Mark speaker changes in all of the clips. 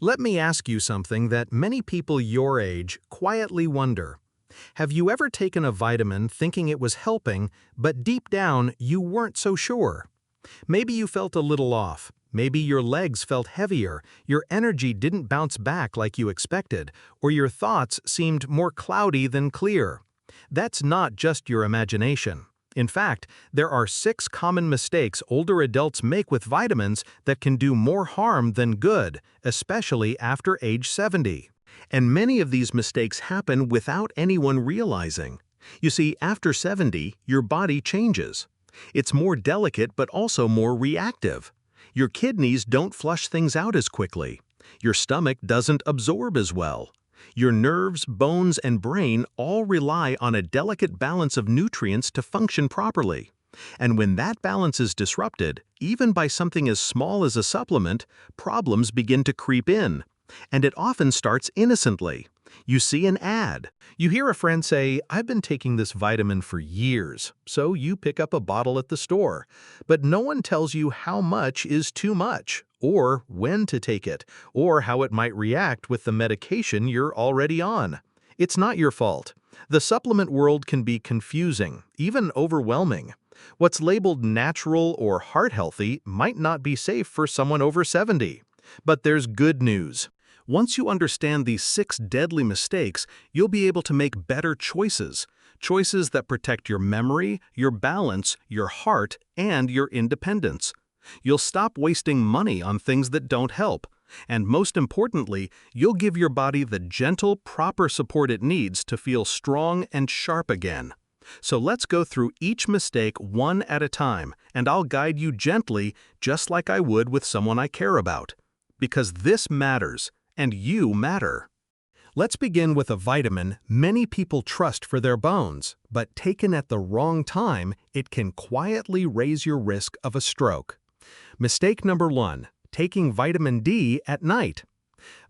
Speaker 1: Let me ask you something that many people your age quietly wonder. Have you ever taken a vitamin thinking it was helping, but deep down you weren't so sure? Maybe you felt a little off. Maybe your legs felt heavier, your energy didn't bounce back like you expected, or your thoughts seemed more cloudy than clear. That's not just your imagination. In fact, there are 6 common mistakes older adults make with vitamins that can do more harm than good, especially after age 70. And many of these mistakes happen without anyone realizing. You see, after 70, your body changes. It's more delicate but also more reactive. Your kidneys don't flush things out as quickly. Your stomach doesn't absorb as well. Your nerves, bones, and brain all rely on a delicate balance of nutrients to function properly. And when that balance is disrupted, even by something as small as a supplement, problems begin to creep in. And it often starts innocently. You see an ad. You hear a friend say, "I've been taking this vitamin for years," so you pick up a bottle at the store. But no one tells you how much is too much, or when to take it, or how it might react with the medication you're already on. It's not your fault. The supplement world can be confusing, even overwhelming. What's labeled natural or heart healthy might not be safe for someone over 70. But there's good news. Once you understand these 6 deadly mistakes, you'll be able to make better choices. Choices that protect your memory, your balance, your heart, and your independence. You'll stop wasting money on things that don't help. And most importantly, you'll give your body the gentle, proper support it needs to feel strong and sharp again. So let's go through each mistake one at a time, and I'll guide you gently, just like I would with someone I care about. Because this matters. And you matter. Let's begin with a vitamin many people trust for their bones, but taken at the wrong time, it can quietly raise your risk of a stroke. Mistake number 1, taking vitamin D at night.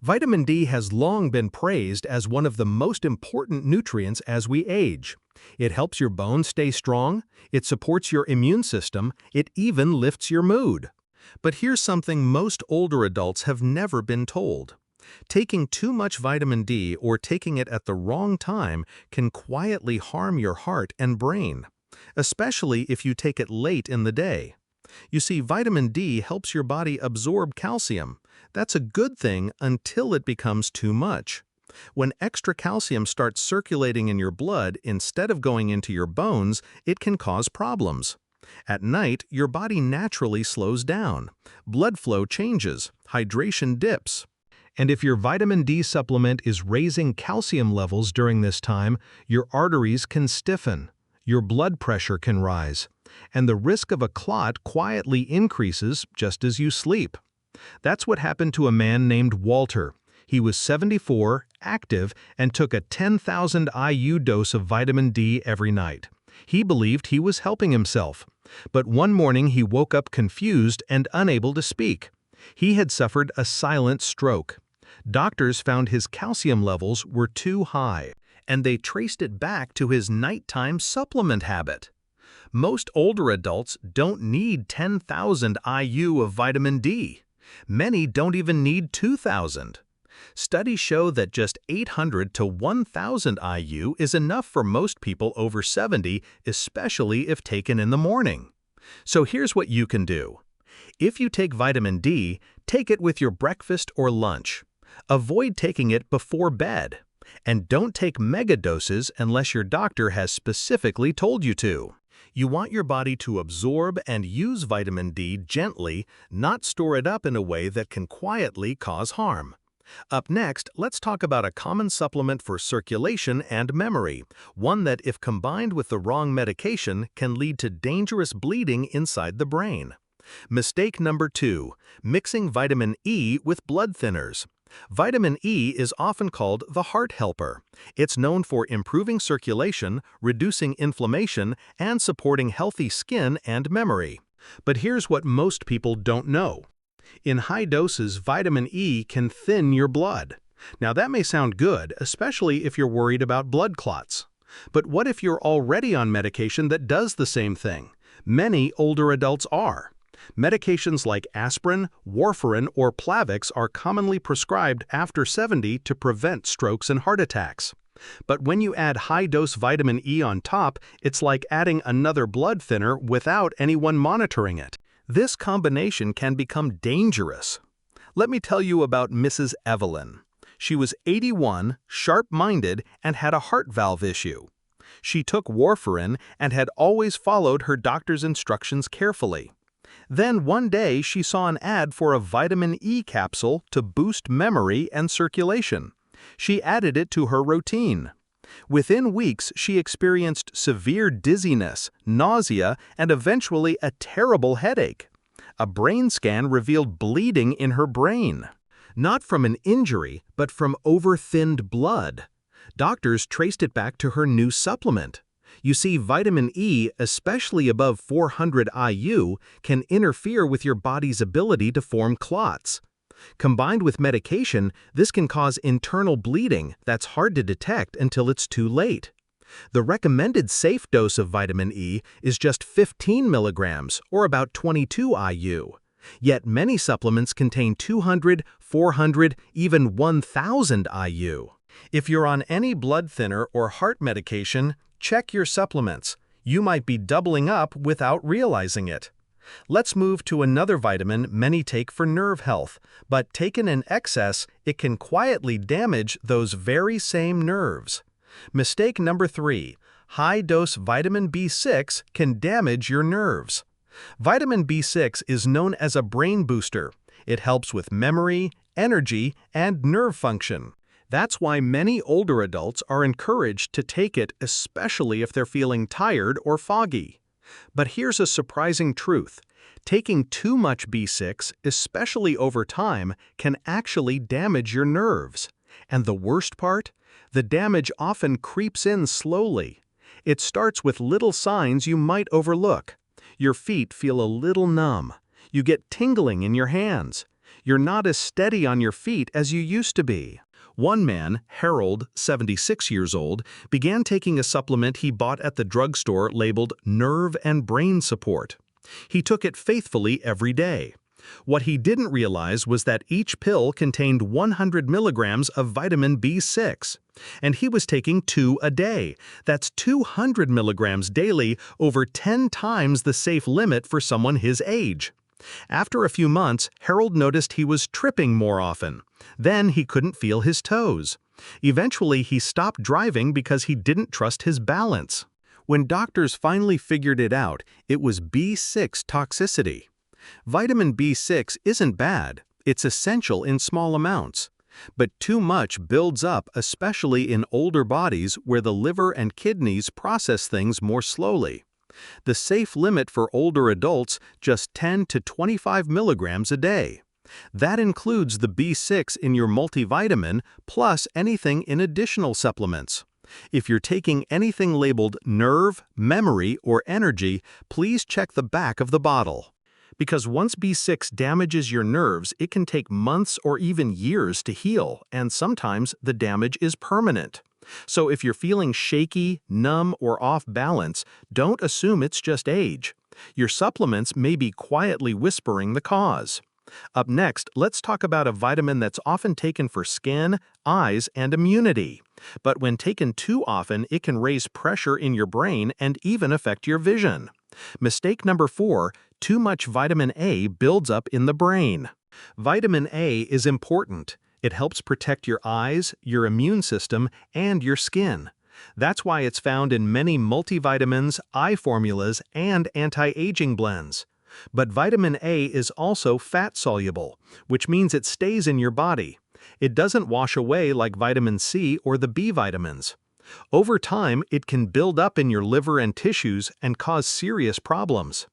Speaker 1: Vitamin D has long been praised as one of the most important nutrients as we age. It helps your bones stay strong, it supports your immune system, it even lifts your mood. But here's something most older adults have never been told. Taking too much vitamin D or taking it at the wrong time can quietly harm your heart and brain, especially if you take it late in the day. You see, vitamin D helps your body absorb calcium. That's a good thing until it becomes too much. When extra calcium starts circulating in your blood instead of going into your bones, it can cause problems. At night, your body naturally slows down. Blood flow changes, hydration dips. And if your vitamin D supplement is raising calcium levels during this time, your arteries can stiffen, your blood pressure can rise, and the risk of a clot quietly increases just as you sleep. That's what happened to a man named Walter. He was 74, active, and took a 10,000 IU dose of vitamin D every night. He believed he was helping himself. But one morning he woke up confused and unable to speak. He had suffered a silent stroke. Doctors found his calcium levels were too high, and they traced it back to his nighttime supplement habit. Most older adults don't need 10,000 IU of vitamin D. Many don't even need 2,000. Studies show that just 800 to 1,000 IU is enough for most people over 70, especially if taken in the morning. So here's what you can do. If you take vitamin D, take it with your breakfast or lunch. Avoid taking it before bed. And don't take mega doses unless your doctor has specifically told you to. You want your body to absorb and use vitamin D gently, not store it up in a way that can quietly cause harm. Up next, let's talk about a common supplement for circulation and memory, one that, if combined with the wrong medication, can lead to dangerous bleeding inside the brain. Mistake number 2, mixing vitamin E with blood thinners. Vitamin E is often called the heart helper. It's known for improving circulation, reducing inflammation, and supporting healthy skin and memory. But here's what most people don't know. In high doses, vitamin E can thin your blood. Now that may sound good, especially if you're worried about blood clots. But what if you're already on medication that does the same thing? Many older adults are. Medications like aspirin, warfarin, or Plavix are commonly prescribed after 70 to prevent strokes and heart attacks. But when you add high-dose vitamin E on top, it's like adding another blood thinner without anyone monitoring it. This combination can become dangerous. Let me tell you about Mrs. Evelyn. She was 81, sharp-minded, and had a heart valve issue. She took warfarin and had always followed her doctor's instructions carefully. Then one day she saw an ad for a vitamin E capsule to boost memory and circulation. She added it to her routine. Within weeks, she experienced severe dizziness, nausea, and eventually a terrible headache. A brain scan revealed bleeding in her brain. Not from an injury, but from over-thinned blood. Doctors traced it back to her new supplement. You see, vitamin E, especially above 400 IU, can interfere with your body's ability to form clots. Combined with medication, this can cause internal bleeding that's hard to detect until it's too late. The recommended safe dose of vitamin E is just 15 milligrams, or about 22 IU. Yet many supplements contain 200, 400, even 1,000 IU. If you're on any blood thinner or heart medication, check your supplements. You might be doubling up without realizing it. Let's move to another vitamin many take for nerve health, but taken in excess, it can quietly damage those very same nerves. Mistake number 3. High-dose vitamin B6 can damage your nerves. Vitamin B6 is known as a brain booster. It helps with memory, energy, and nerve function. That's why many older adults are encouraged to take it, especially if they're feeling tired or foggy. But here's a surprising truth. Taking too much B6, especially over time, can actually damage your nerves. And the worst part? The damage often creeps in slowly. It starts with little signs you might overlook. Your feet feel a little numb. You get tingling in your hands. You're not as steady on your feet as you used to be. One man, Harold, 76 years old, began taking a supplement he bought at the drugstore labeled Nerve and Brain Support. He took it faithfully every day. What he didn't realize was that each pill contained 100 milligrams of vitamin B6, and he was taking 2 a day. That's 200 milligrams daily, over 10 times the safe limit for someone his age. After a few months, Harold noticed he was tripping more often. Then he couldn't feel his toes. Eventually, he stopped driving because he didn't trust his balance. When doctors finally figured it out, it was B6 toxicity. Vitamin B6 isn't bad. It's essential in small amounts. But too much builds up, especially in older bodies where the liver and kidneys process things more slowly. The safe limit for older adults, just 10 to 25 milligrams a day. That includes the B6 in your multivitamin, plus anything in additional supplements. If you're taking anything labeled nerve, memory, or energy, please check the back of the bottle. Because once B6 damages your nerves, it can take months or even years to heal, and sometimes the damage is permanent. So if you're feeling shaky, numb, or off balance, don't assume it's just age. Your supplements may be quietly whispering the cause. Up next, let's talk about a vitamin that's often taken for skin, eyes, and immunity. But when taken too often, it can raise pressure in your brain and even affect your vision. Mistake number 4, too much vitamin A builds up in the brain. Vitamin A is important. It helps protect your eyes, your immune system, and your skin. That's why it's found in many multivitamins, eye formulas, and anti-aging blends. But vitamin A is also fat-soluble, which means it stays in your body. It doesn't wash away like vitamin C or the B vitamins. Over time, it can build up in your liver and tissues and cause serious problems.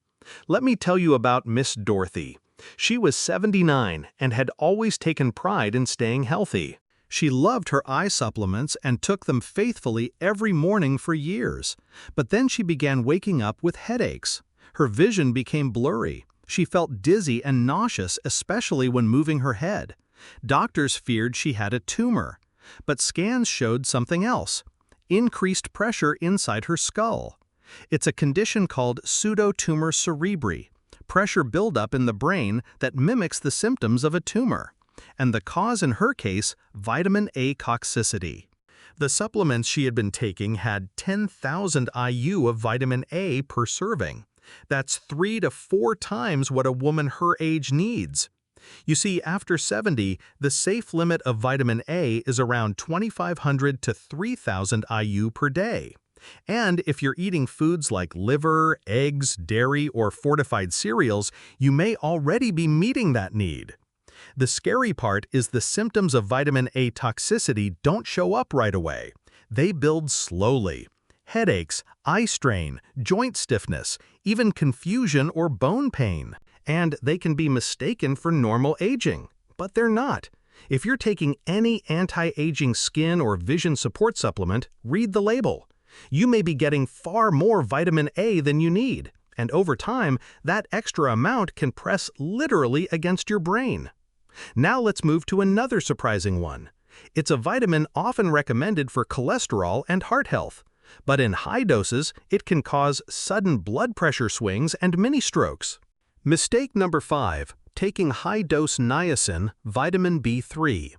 Speaker 1: Let me tell you about Miss Dorothy. She was 79 and had always taken pride in staying healthy. She loved her eye supplements and took them faithfully every morning for years. But then she began waking up with headaches. Her vision became blurry. She felt dizzy and nauseous, especially when moving her head. Doctors feared she had a tumor. But scans showed something else: increased pressure inside her skull. It's a condition called pseudotumor cerebri. pressure buildup in the brain that mimics the symptoms of a tumor. And the cause in her case, vitamin A toxicity. The supplements she had been taking had 10,000 IU of vitamin A per serving. That's 3 to 4 times what a woman her age needs. You see, after 70, the safe limit of vitamin A is around 2,500 to 3,000 IU per day. And if you're eating foods like liver, eggs, dairy, or fortified cereals, you may already be meeting that need. The scary part is the symptoms of vitamin A toxicity don't show up right away. They build slowly. Headaches, eye strain, joint stiffness, even confusion or bone pain. And they can be mistaken for normal aging, but they're not. If you're taking any anti-aging skin or vision support supplement, read the label. You may be getting far more vitamin A than you need, and over time, that extra amount can press literally against your brain. Now let's move to another surprising one. It's a vitamin often recommended for cholesterol and heart health, but in high doses, it can cause sudden blood pressure swings and mini-strokes. Mistake number 5, taking high-dose niacin, vitamin B3.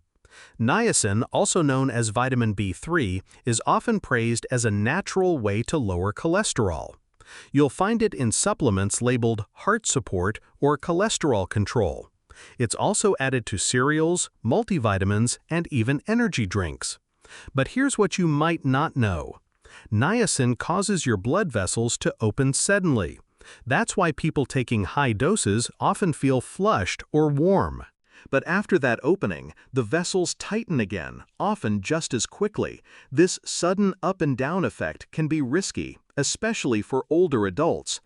Speaker 1: Niacin, also known as vitamin B3, is often praised as a natural way to lower cholesterol. You'll find it in supplements labeled heart support or cholesterol control. It's also added to cereals, multivitamins, and even energy drinks. But here's what you might not know. Niacin causes your blood vessels to open suddenly. That's why people taking high doses often feel flushed or warm. But after that opening, the vessels tighten again, often just as quickly. This sudden up and down effect can be risky, especially for older adults.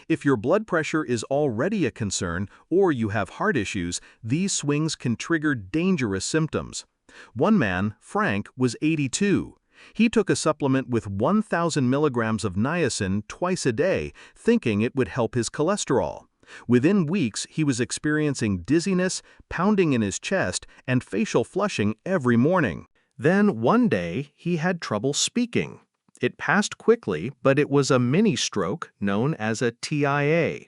Speaker 1: If your blood pressure is already a concern or you have heart issues, these swings can trigger dangerous symptoms. One man, Frank, was 82. He took a supplement with 1,000 milligrams of niacin twice a day, thinking it would help his cholesterol. Within weeks, he was experiencing dizziness, pounding in his chest, and facial flushing every morning. Then one day, he had trouble speaking. It passed quickly, but it was a mini-stroke known as a TIA.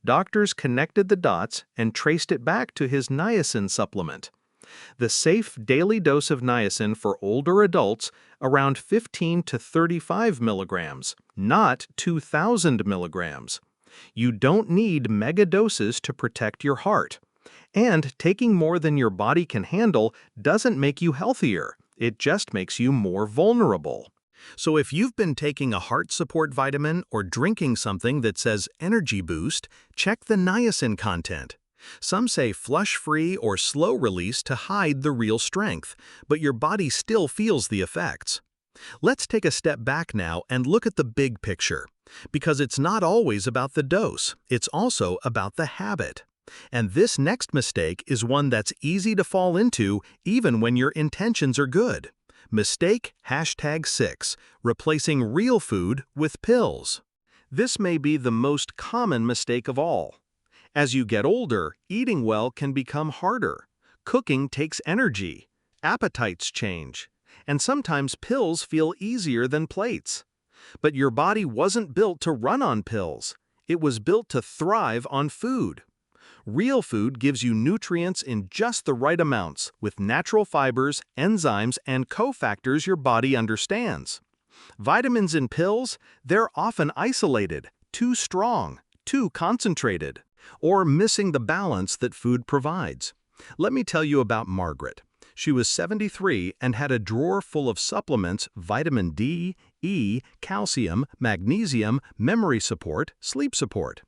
Speaker 1: Doctors connected the dots and traced it back to his niacin supplement. The safe daily dose of niacin for older adults, around 15 to 35 milligrams, not 2,000 milligrams. You don't need mega doses to protect your heart. And taking more than your body can handle doesn't make you healthier. It just makes you more vulnerable. So if you've been taking a heart support vitamin or drinking something that says energy boost, check the niacin content. Some say flush-free or slow release to hide the real strength, but your body still feels the effects. Let's take a step back now and look at the big picture, because it's not always about the dose, it's also about the habit. And this next mistake is one that's easy to fall into even when your intentions are good. Mistake #6, replacing real food with pills. This may be the most common mistake of all. As you get older, eating well can become harder. Cooking takes energy. Appetites change. And sometimes pills feel easier than plates. But your body wasn't built to run on pills. It was built to thrive on food. Real food gives you nutrients in just the right amounts, with natural fibers, enzymes, and cofactors your body understands. Vitamins in pills, they're often isolated, too strong, too concentrated, or missing the balance that food provides. Let me tell you about Margaret. She was 73 and had a drawer full of supplements, vitamin D, E, calcium, magnesium, memory support, sleep support.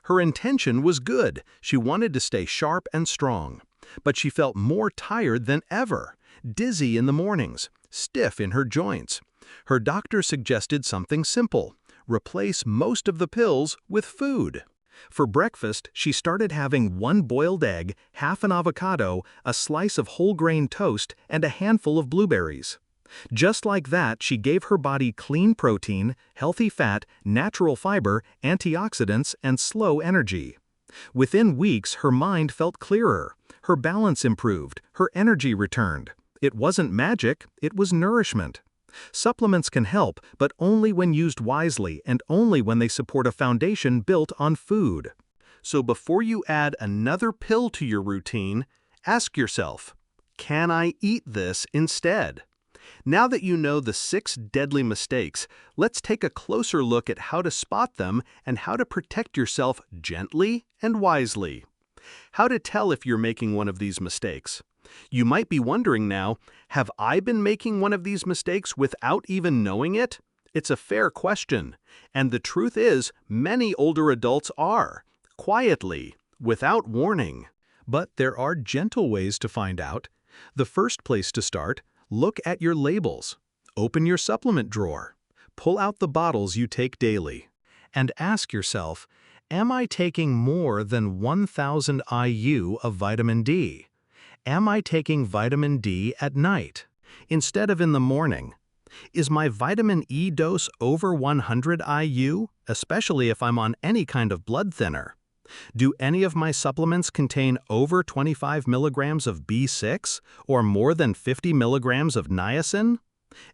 Speaker 1: Her intention was good. She wanted to stay sharp and strong. But she felt more tired than ever, dizzy in the mornings, stiff in her joints. Her doctor suggested something simple: replace most of the pills with food. For breakfast, she started having 1 boiled egg, half an avocado, a slice of whole grain toast, and a handful of blueberries. Just like that, she gave her body clean protein, healthy fat, natural fiber, antioxidants, and slow energy. Within weeks, her mind felt clearer, her balance improved, her energy returned. It wasn't magic, it was nourishment. Supplements can help, but only when used wisely and only when they support a foundation built on food. So before you add another pill to your routine, ask yourself, can I eat this instead? Now that you know the 6 deadly mistakes, let's take a closer look at how to spot them and how to protect yourself gently and wisely. How to tell if you're making one of these mistakes. You might be wondering now, have I been making one of these mistakes without even knowing it? It's a fair question, and the truth is, many older adults are, quietly, without warning. But there are gentle ways to find out. The first place to start, look at your labels. Open your supplement drawer. Pull out the bottles you take daily. And ask yourself, am I taking more than 1,000 IU of vitamin D? Am I taking vitamin D at night, instead of in the morning? Is my vitamin E dose over 100 IU, especially if I'm on any kind of blood thinner? Do any of my supplements contain over 25 milligrams of B6 or more than 50 milligrams of niacin?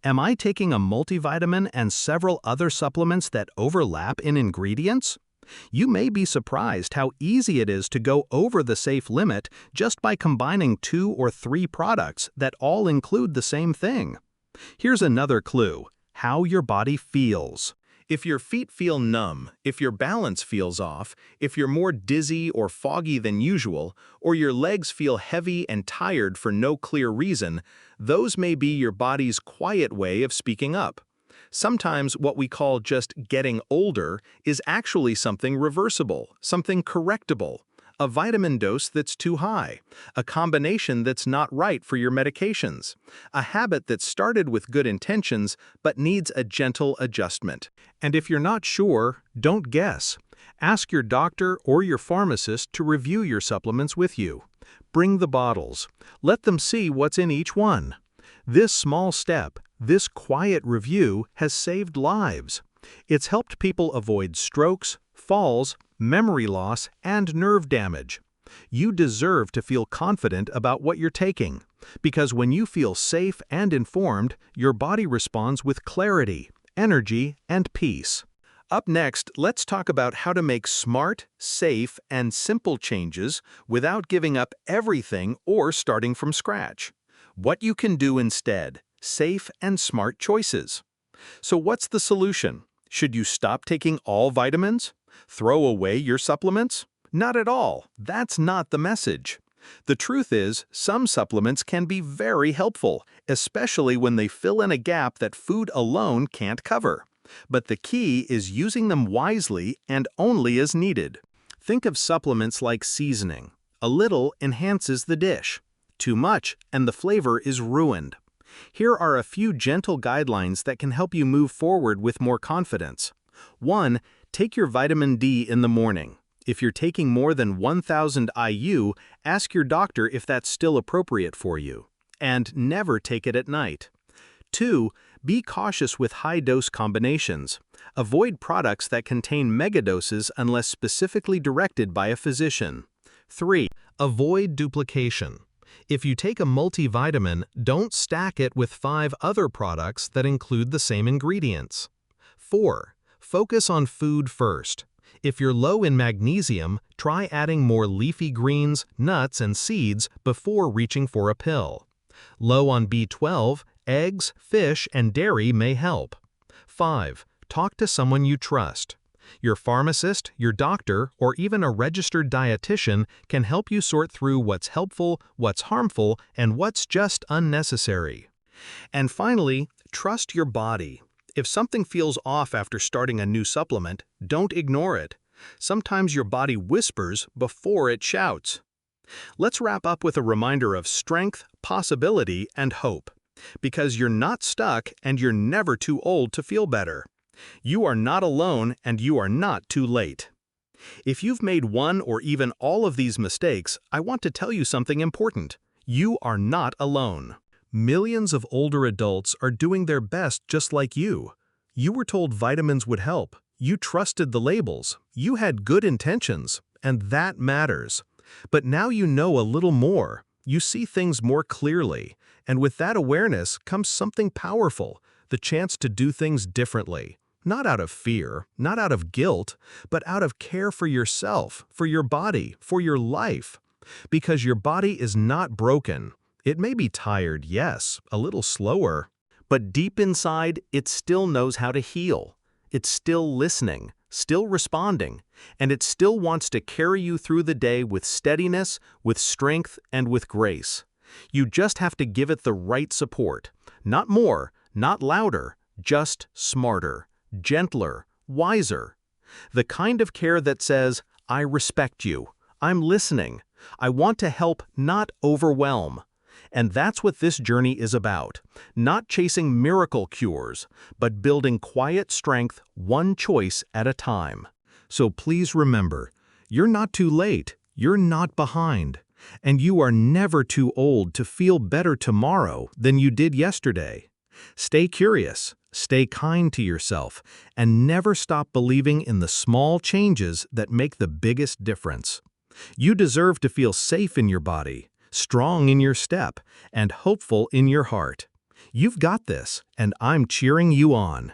Speaker 1: Am I taking a multivitamin and several other supplements that overlap in ingredients? You may be surprised how easy it is to go over the safe limit just by combining 2 or 3 products that all include the same thing. Here's another clue: how your body feels. If your feet feel numb, if your balance feels off, if you're more dizzy or foggy than usual, or your legs feel heavy and tired for no clear reason, those may be your body's quiet way of speaking up. Sometimes what we call just getting older is actually something reversible, something correctable. A vitamin dose that's too high, a combination that's not right for your medications, a habit that started with good intentions but needs a gentle adjustment. And if you're not sure, don't guess. Ask your doctor or your pharmacist to review your supplements with you. Bring the bottles. Let them see what's in each one. This small step, this quiet review, has saved lives. It's helped people avoid strokes, falls, memory loss, and nerve damage. You deserve to feel confident about what you're taking, because when you feel safe and informed, your body responds with clarity, energy, and peace. Up next, let's talk about how to make smart, safe, and simple changes without giving up everything or starting from scratch. What you can do instead, safe and smart choices. So what's the solution? Should you stop taking all vitamins? Throw away your supplements? Not at all. That's not the message. The truth is, some supplements can be very helpful, especially when they fill in a gap that food alone can't cover. But the key is using them wisely and only as needed. Think of supplements like seasoning. A little enhances the dish. Too much, and the flavor is ruined. Here are a few gentle guidelines that can help you move forward with more confidence. 1. Take your vitamin D in the morning. If you're taking more than 1,000 IU, ask your doctor if that's still appropriate for you. And never take it at night. 2. Be cautious with high-dose combinations. Avoid products that contain megadoses unless specifically directed by a physician. 3. Avoid duplication. If you take a multivitamin, don't stack it with 5 other products that include the same ingredients. 4. Focus on food first. If you're low in magnesium, try adding more leafy greens, nuts, and seeds before reaching for a pill. Low on B12, eggs, fish, and dairy may help. 5. Talk to someone you trust. Your pharmacist, your doctor, or even a registered dietitian can help you sort through what's helpful, what's harmful, and what's just unnecessary. And finally, trust your body. If something feels off after starting a new supplement, don't ignore it. Sometimes your body whispers before it shouts. Let's wrap up with a reminder of strength, possibility, and hope. Because you're not stuck and you're never too old to feel better. You are not alone and you are not too late. If you've made one or even all of these mistakes, I want to tell you something important. You are not alone. Millions of older adults are doing their best just like you. You were told vitamins would help. You trusted the labels. You had good intentions, and that matters. But now you know a little more. You see things more clearly, and with that awareness comes something powerful, the chance to do things differently. Not out of fear, not out of guilt, but out of care for yourself, for your body, for your life. Because your body is not broken. It may be tired, yes, a little slower, but deep inside, it still knows how to heal. It's still listening, still responding, and it still wants to carry you through the day with steadiness, with strength, and with grace. You just have to give it the right support. Not more, not louder, just smarter, gentler, wiser. The kind of care that says, I respect you, I'm listening, I want to help, not overwhelm. And that's what this journey is about. Not chasing miracle cures, but building quiet strength one choice at a time. So please remember, you're not too late, you're not behind, and you are never too old to feel better tomorrow than you did yesterday. Stay curious, stay kind to yourself, and never stop believing in the small changes that make the biggest difference. You deserve to feel safe in your body, strong in your step, and hopeful in your heart. You've got this, and I'm cheering you on.